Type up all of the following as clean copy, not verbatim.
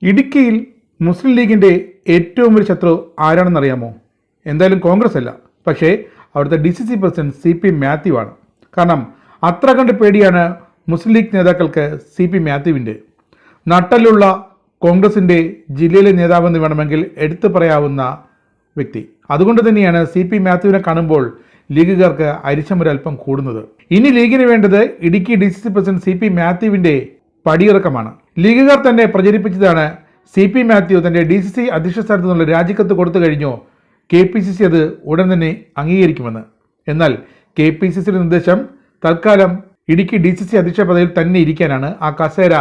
ഇടുക്കിയിൽ മുസ്ലിം ലീഗിൻ്റെ ഏറ്റവും വലിയ ശത്രു ആരാണെന്നറിയാമോ? എന്തായാലും കോൺഗ്രസ് അല്ല, പക്ഷേ അവിടുത്തെ DCC പ്രസിഡന്റ് CP മാത്യു ആണ്. കാരണം അത്ര കണ്ട് പേടിയാണ് മുസ്ലിം ലീഗ് നേതാക്കൾക്ക് CP മാത്യുവിൻ്റെ. നട്ടലുള്ള കോൺഗ്രസിൻ്റെ ജില്ലയിലെ നേതാവെന്ന് വേണമെങ്കിൽ എടുത്തു പറയാവുന്ന വ്യക്തി. അതുകൊണ്ട് തന്നെയാണ് CP മാത്യുവിനെ കാണുമ്പോൾ ലീഗുകാർക്ക് അരിശമൊരൽപ്പം കൂടുന്നത്. ഇനി ലീഗിന് വേണ്ടത് ഇടുക്കി DCC പ്രസിഡന്റ് CP മാത്യുവിൻ്റെ പടിയിറക്കമാണ്. ലീഗുകാർ തന്നെ പ്രചരിപ്പിച്ചതാണ് CP മാത്യു തൻ്റെ DCC അധ്യക്ഷ സ്ഥാനത്ത് നിന്നുള്ള രാജിക്കത്ത് കൊടുത്തു കഴിഞ്ഞോ KPCC അത് ഉടൻ തന്നെ അംഗീകരിക്കുമെന്ന്. എന്നാൽ KPCCയുടെ നിർദ്ദേശം തൽക്കാലം ഇടുക്കി DCC അധ്യക്ഷ പദവിയിൽ തന്നെ ഇരിക്കാനാണ്. ആ കസേര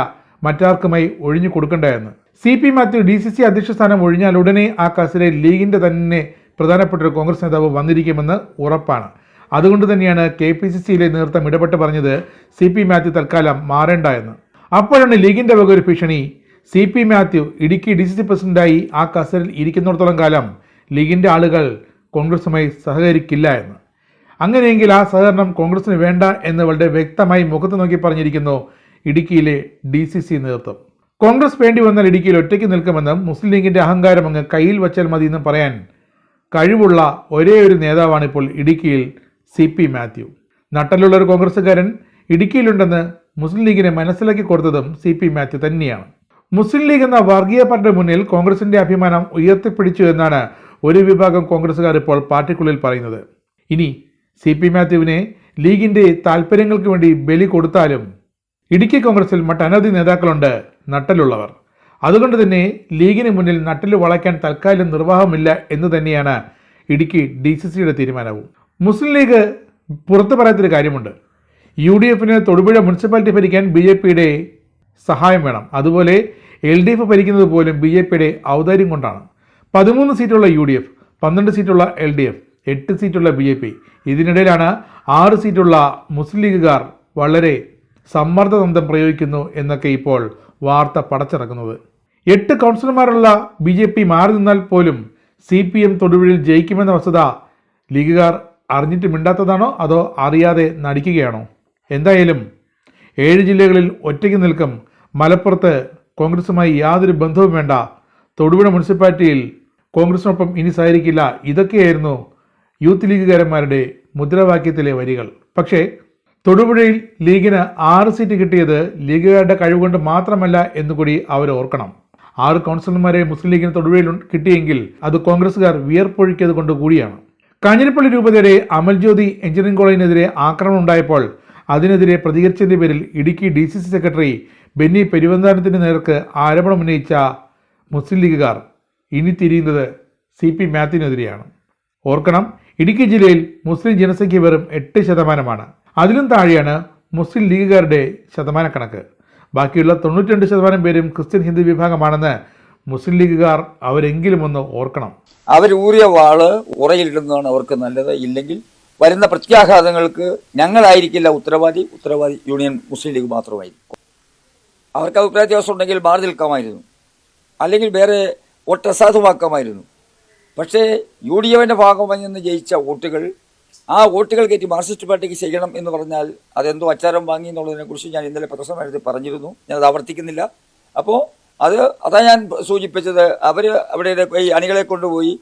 മറ്റാർക്കുമായി ഒഴിഞ്ഞു കൊടുക്കേണ്ടതെന്ന്. CP മാത്യു DCC അധ്യക്ഷ സ്ഥാനം ഒഴിഞ്ഞാൽ ഉടനെ ആ കസേരയിൽ ലീഗിൻ്റെ തന്നെ പ്രധാനപ്പെട്ട ഒരു കോൺഗ്രസ് നേതാവ് വന്നിരിക്കുമെന്ന് ഉറപ്പാണ്. അതുകൊണ്ട് തന്നെയാണ് KPCCയിലെ നേതൃത്വം ഇടപെട്ട് പറഞ്ഞത് CP മാത്യു തൽക്കാലം മാറേണ്ട എന്ന്. അപ്പോഴാണ് ലീഗിൻ്റെ വക ഒരു ഭീഷണി. CP മാത്യു ഇടുക്കി DCC പ്രസിഡന്റായി ആ കസേരയിൽ ഇരിക്കുന്നിടത്തോളം കാലം ലീഗിൻ്റെ ആളുകൾ കോൺഗ്രസുമായി സഹകരിക്കില്ല എന്ന്. അങ്ങനെയെങ്കിൽ ആ സഹകരണം കോൺഗ്രസിന് വേണ്ട എന്ന് വളരെ വ്യക്തമായി മുഖത്ത് നോക്കി പറഞ്ഞിരിക്കുന്നു ഇടുക്കിയിലെ DCC നേതൃത്വം. കോൺഗ്രസ് വേണ്ടി വന്നാൽ ഇടുക്കിയിൽ ഒറ്റയ്ക്ക് നിൽക്കുമെന്നും മുസ്ലിം ലീഗിൻ്റെ അഹങ്കാരം അങ്ങ് കയ്യിൽ വച്ചാൽ മതി എന്നും പറയാൻ കഴിവുള്ള ഒരേ ഒരു നേതാവാണ് ഇപ്പോൾ ഇടുക്കിയിൽ CP മാത്യു. നട്ടലുള്ള ഒരു കോൺഗ്രസ്സുകാരൻ ഇടുക്കിയിലുണ്ടെന്ന് മുസ്ലിം ലീഗിനെ മനസ്സിലാക്കി കൊടുത്തതും CP മാത്യു തന്നെയാണ്. മുസ്ലിം ലീഗ് എന്ന വർഗീയ പാർട്ടിയുടെ മുന്നിൽ കോൺഗ്രസിന്റെ അഭിമാനം ഉയർത്തിപ്പിടിച്ചു എന്നാണ് ഒരു വിഭാഗം കോൺഗ്രസ്സുകാർ ഇപ്പോൾ പാർട്ടിക്കുള്ളിൽ പറയുന്നത്. ഇനി CP മാത്യുവിനെ ലീഗിന്റെ താല്പര്യങ്ങൾക്ക് വേണ്ടി ബലി കൊടുത്താലും ഇടുക്കി കോൺഗ്രസിൽ മറ്റനവധി നേതാക്കളുണ്ട് നട്ടലുള്ളവർ. അതുകൊണ്ട് തന്നെ ലീഗിന് മുന്നിൽ നട്ടല് വളയ്ക്കാൻ തൽക്കാലം നിർവാഹമില്ല എന്ന് തന്നെയാണ് ഇടുക്കി DCCയുടെ തീരുമാനവും. മുസ്ലിം ലീഗ് പുറത്തു പറയാത്തൊരു കാര്യമുണ്ട്. UDFന് തൊടുപുഴ മുനിസിപ്പാലിറ്റി ഭരിക്കാൻ BJPയുടെ സഹായം വേണം. അതുപോലെ LDF ഭരിക്കുന്നത് പോലും BJPയുടെ ഔദാര്യം കൊണ്ടാണ്. 13 സീറ്റുള്ള UDF, 12 സീറ്റുള്ള LDF, 8 സീറ്റുള്ള BJP. ഇതിനിടയിലാണ് 6 സീറ്റുള്ള മുസ്ലിം ലീഗുകാർ വളരെ സമ്മർദ്ദതന്ത്രം പ്രയോഗിക്കുന്നു എന്നൊക്കെ ഇപ്പോൾ വാർത്ത പടച്ചിറക്കുന്നത്. 8 കൗൺസിലർമാരുള്ള BJP മാറി നിന്നാൽ പോലും CPM തൊടുപുഴയിൽ ജയിക്കുമെന്ന വസ്തുത ലീഗുകാർ അറിഞ്ഞിട്ട് മിണ്ടാത്തതാണോ അതോ അറിയാതെ നടിക്കുകയാണോ? എന്തായാലും 7 ജില്ലകളിൽ ഒറ്റയ്ക്ക് നിൽക്കും. മലപ്പുറത്ത് കോൺഗ്രസുമായി യാതൊരു ബന്ധവും വേണ്ട. തൊടുപുഴ മുനിസിപ്പാലിറ്റിയിൽ കോൺഗ്രസിനൊപ്പം ഇനി സഹകരിക്കില്ല. ഇതൊക്കെയായിരുന്നു യൂത്ത് ലീഗുകാരന്മാരുടെ മുദ്രാവാക്യത്തിലെ വരികൾ. പക്ഷേ തൊടുപുഴയിൽ ലീഗിന് 6 സീറ്റ് കിട്ടിയത് ലീഗുകാരുടെ കഴിവുകൊണ്ട് മാത്രമല്ല എന്നുകൂടി അവർ ഓർക്കണം. 6 കൗൺസിലർമാരെ മുസ്ലിം ലീഗിന് തൊടുപുഴയിൽ കിട്ടിയെങ്കിൽ അത് കോൺഗ്രസുകാർ വിയർപ്പൊഴുക്കിയത് കൊണ്ട് കൂടിയാണ്. കാഞ്ഞിരപ്പള്ളി രൂപതയുടെ അമൽജ്യോതി എഞ്ചിനീയറിംഗ് കോളേജിനെതിരെ ആക്രമണം ഉണ്ടായപ്പോൾ അതിനെതിരെ പ്രതികരിച്ചതിൻ്റെ പേരിൽ ഇടുക്കി DCC സെക്രട്ടറി ബെന്നി പെരുവന്താനത്തിന് നേർക്ക് ആരോപണം ഉന്നയിച്ച മുസ്ലിം ലീഗുകാർ ഇനി തിരിയുന്നത് CP മാത്യുവിനെതിരെയാണ്. ഓർക്കണം, ഇടുക്കി ജില്ലയിൽ മുസ്ലിം ജനസംഖ്യ വെറും 8%. അതിലും താഴെയാണ് മുസ്ലിം ലീഗുകാരുടെ ശതമാനക്കണക്ക്. ബാക്കിയുള്ള 92% പേരും ക്രിസ്ത്യൻ ഹിന്ദു വിഭാഗമാണെന്ന് മുസ്ലിം ലീഗുകാർ അവരെങ്കിലും ഒന്ന് ഓർക്കണം. അവർ ഊറിയ വാള് ഉറയിലിടുന്നതാണ് അവർക്ക് നല്ലത്. ഇല്ലെങ്കിൽ വരുന്ന പ്രത്യാഘാതങ്ങൾക്ക് ഞങ്ങളായിരിക്കില്ല ഉത്തരവാദി യൂണിയൻ മുസ്ലിം ലീഗ് മാത്രമായിരിക്കും. അവർക്ക് അഭിപ്രായ വ്യത്യാസം ഉണ്ടെങ്കിൽ മാറി നിൽക്കാമായിരുന്നു, അല്ലെങ്കിൽ വേറെ വോട്ട് അസാധുവാക്കാമായിരുന്നു. പക്ഷേ UDFന്റെ ഭാഗമായി നിന്ന് ജയിച്ച വോട്ടുകൾ, ആ വോട്ടുകൾ കയറ്റി മാർക്സിസ്റ്റ് പാർട്ടിക്ക് ചെയ്യണം എന്ന് പറഞ്ഞാൽ അതെന്തോ അച്ചാരം വാങ്ങി എന്നുള്ളതിനെക്കുറിച്ച് ഞാൻ ഇന്നലെ പത്രസമ്മേളനത്തിൽ പറഞ്ഞിരുന്നു. ഞാനത് ആവർത്തിക്കുന്നില്ല. അപ്പോൾ അതാ ഞാൻ സൂചിപ്പിച്ചത്. അവർ അവിടെ ഈ അണികളെ കൊണ്ടുപോയി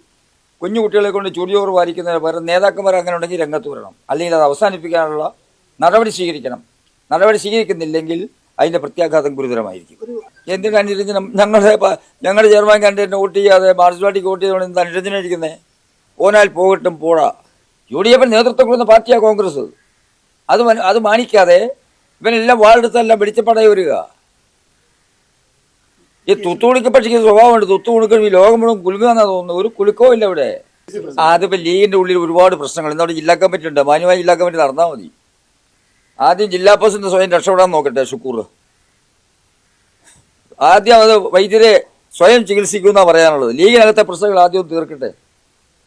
കുഞ്ഞു കുട്ടികളെ കൊണ്ട് ചുടിയോറ് വാരിക്കുന്നതിന് പകരം നേതാക്കന്മാർ അങ്ങനെ ഉണ്ടെങ്കിൽ രംഗത്ത് വരണം, അല്ലെങ്കിൽ അത് അവസാനിപ്പിക്കാനുള്ള നടപടി സ്വീകരിക്കണം. നടപടി സ്വീകരിക്കുന്നില്ലെങ്കിൽ അതിൻ്റെ പ്രത്യാഘാതം ഗുരുതരമായിരിക്കും. എന്തിനാണ് അനുരഞ്ജനം? ഞങ്ങളുടെ ചെയർമാൻ കാൻഡിഡേറ്റിന് വോട്ട് ചെയ്യാതെ മാർക്സിസ്റ്റ് പാർട്ടിക്ക് വോട്ട് ചെയ്തോണ്ട് എന്താ അനുരഞ്ജനം ഇരിക്കുന്നത്? പോനാൽ പോകട്ടും പോടാ. UDF നേതൃത്വം കൊടുക്കുന്ന പാർട്ടിയാണ് കോൺഗ്രസ്. അത് മാനിക്കാതെ ഇവനെല്ലാം വാളെടുത്തെല്ലാം വെടിച്ചപ്പടായി വരിക. ഈ തുത്തുകുളിക്ക് പക്ഷിക്ക് സ്വഭാവമുണ്ട്. തുത്തുകുളിക്കും ഈ ലോകം മുഴുവൻ കുലുങ്ങാന്നാ തോന്നുന്നു. ഒരു കുലുക്കവും ഇല്ല ഇവിടെ. അതിപ്പോൾ ലീഗിൻ്റെ ഉള്ളിൽ ഒരുപാട് പ്രശ്നങ്ങൾ. ഇന്നവിടെ ജില്ലാ കമ്മിറ്റി ഉണ്ട്. മാന്യമായി ജില്ലാ കമ്മിറ്റി നടന്നാൽ മതി. ആദ്യം ജില്ലാ പ്രസിഡന്റ് സ്വയം രക്ഷപ്പെടാൻ നോക്കട്ടെ. ഷുക്കൂർ ആദ്യം അത് വൈദ്യരെ സ്വയം ചികിത്സിക്കുമെന്നാണ് പറയാനുള്ളത്. ലീഗിനകത്തെ പ്രശ്നങ്ങൾ ആദ്യം തീർക്കട്ടെ.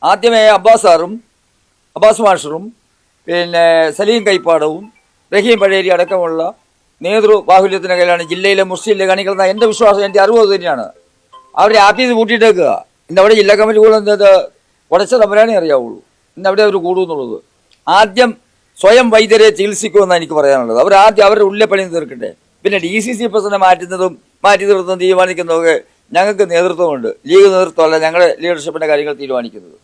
ആദ്യമേ അബ്ബാസ് മാഷറും പിന്നെ സലീം കൈപ്പാടവും റഹീം പഴേരി അടക്കമുള്ള നേതൃബാഹുല്യത്തിൻ്റെ കയ്യിലാണ് ജില്ലയിലെ മുസ്ലിം ലീഗ് അണികൾ. എൻ്റെ വിശ്വാസം, എൻ്റെ അറിവ് തന്നെയാണ്. അവരെ ആഫീസ് പൂട്ടിയിട്ടേക്കുക. ഇന്ന് അവിടെ ജില്ലാ കമ്മിറ്റി കൂടുന്നത് ഉടച്ച തമ്പരാനേ അറിയാവുള്ളൂ. ഇന്ന് അവിടെ അവർ കൂടുമെന്നുള്ളത്. ആദ്യം സ്വയം വൈദ്യരെ ചികിത്സിക്കുമെന്നാണ് എനിക്ക് പറയാനുള്ളത്. അവർ ആദ്യം അവരുടെ ഉള്ളിലെ പണി തീർക്കട്ടെ. പിന്നെ DCC പ്രസിഡന്റ് മാറ്റി നിർത്തുന്നതും തീരുമാനിക്കുന്നതൊക്കെ ഞങ്ങൾക്ക് നേതൃത്വമുണ്ട്. ലീഗ് നേതൃത്വമല്ല ഞങ്ങളുടെ ലീഡർഷിപ്പിന്റെ കാര്യങ്ങൾ തീരുമാനിക്കുന്നത്.